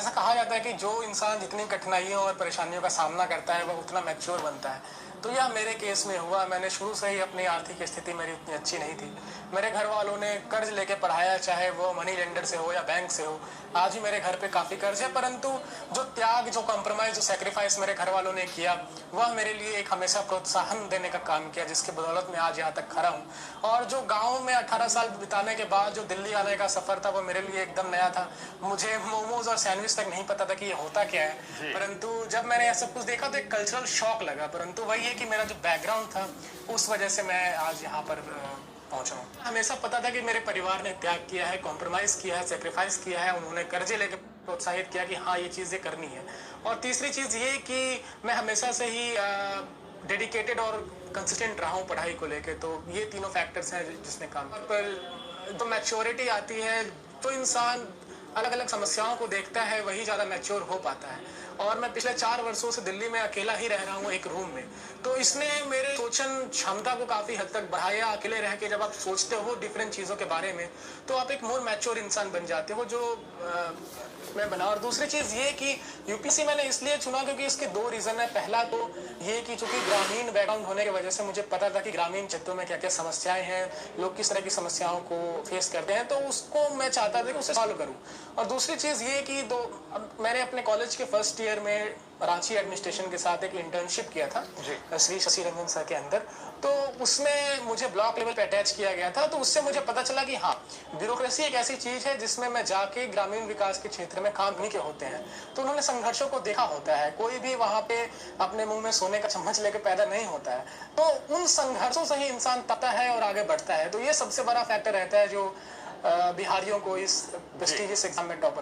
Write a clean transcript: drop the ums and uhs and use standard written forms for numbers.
ऐसा कहा जाता है कि जो इंसान जितनी कठिनाइयों और परेशानियों का सामना करता है वह उतना मैच्योर बनता है। तो यह मेरे केस में हुआ। मैंने शुरू से ही अपनी आर्थिक स्थिति मेरी उतनी अच्छी नहीं थी। मेरे घर वालों ने कर्ज लेके पढ़ाया, चाहे वो मनी लेंडर से हो या बैंक से हो। आज भी मेरे घर पे काफ़ी कर्ज है, परंतु जो त्याग, जो कॉम्प्रोमाइज़, जो सेक्रीफाइस मेरे घर वालों ने किया, वह मेरे लिए एक हमेशा प्रोत्साहन देने का काम किया, जिसके बदौलत मैं आज यहाँ तक खड़ा हूँ। और जो गाँव में 18 साल बिताने के बाद जो दिल्ली आने का सफ़र था, वो मेरे लिए एकदम नया था। मुझे मोमोज और सैंडविच तक नहीं पता था कि ये होता क्या है, परंतु जब मैंने यह सब कुछ देखा तो एक कल्चरल शॉक लगा। परंतु वही है कि मेरा जो बैकग्राउंड था, उस वजह से मैं आज यहाँ पर पहुँचा हूँ। हमेशा पता था कि मेरे परिवार ने त्याग किया है, कॉम्प्रोमाइज़ किया है, सेक्रीफाइस किया है, उन्होंने कर्जे लेके प्रोत्साहित किया कि हाँ, ये चीज़ें करनी है। और तीसरी चीज़ ये कि मैं हमेशा से ही डेडिकेटेड और कंसिस्टेंट रहा हूँ पढ़ाई को लेके। तो ये तीनों फैक्टर्स हैं जिसने काम पर तो मैच्योरिटी आती है तो इंसान अलग अलग समस्याओं को देखता है, वही ज़्यादा मैच्योर हो पाता है। और मैं पिछले 4 वर्षों से दिल्ली में अकेला ही रह रहा हूँ एक रूम में, तो इसने मेरे सोचन क्षमता को काफ़ी हद तक बढ़ाया। अकेले रह के जब आप सोचते हो डिफरेंट चीज़ों के बारे में, तो आप एक मोर मैच्योर इंसान बन जाते हो, जो मैं बना। और दूसरी चीज़ ये कि यूपीएससी मैंने इसलिए चुना क्योंकि इसके 2 रीज़न है। पहला तो ये कि चूंकि ग्रामीण बैकग्राउंड होने की वजह से मुझे पता था कि ग्रामीण क्षेत्रों में क्या क्या समस्याएं हैं, लोग किस तरह की समस्याओं को फेस करते हैं, तो उसको मैं चाहता था कि उसे सॉल्व करूं। और दूसरी चीज़ ये कि मैंने अपने कॉलेज के फर्स्ट ईयर में रांची एडमिनिस्ट्रेशन के साथ एक इंटर्नशिप किया था श्री शशि रंजन सर के अंदर। तो उसमें मुझे ब्लॉक लेवल पे अटैच किया गया था। तो उससे मुझे पता चला कि हाँ, ब्यूरोक्रेसी एक ऐसी चीज़ है जिसमें मैं जाके ग्रामीण विकास के क्षेत्र में काम नहीं के होते हैं। तो उन्होंने संघर्षों को देखा होता है। कोई भी वहाँ पे अपने मुंह में सोने का चम्मच लेके पैदा नहीं होता है। तो उन संघर्षों से ही इंसान तपता है और आगे बढ़ता है। तो ये सबसे बड़ा फैक्टर रहता है जो बिहारियों को इस प्रेस्टिजियस एग्जाम में टॉपर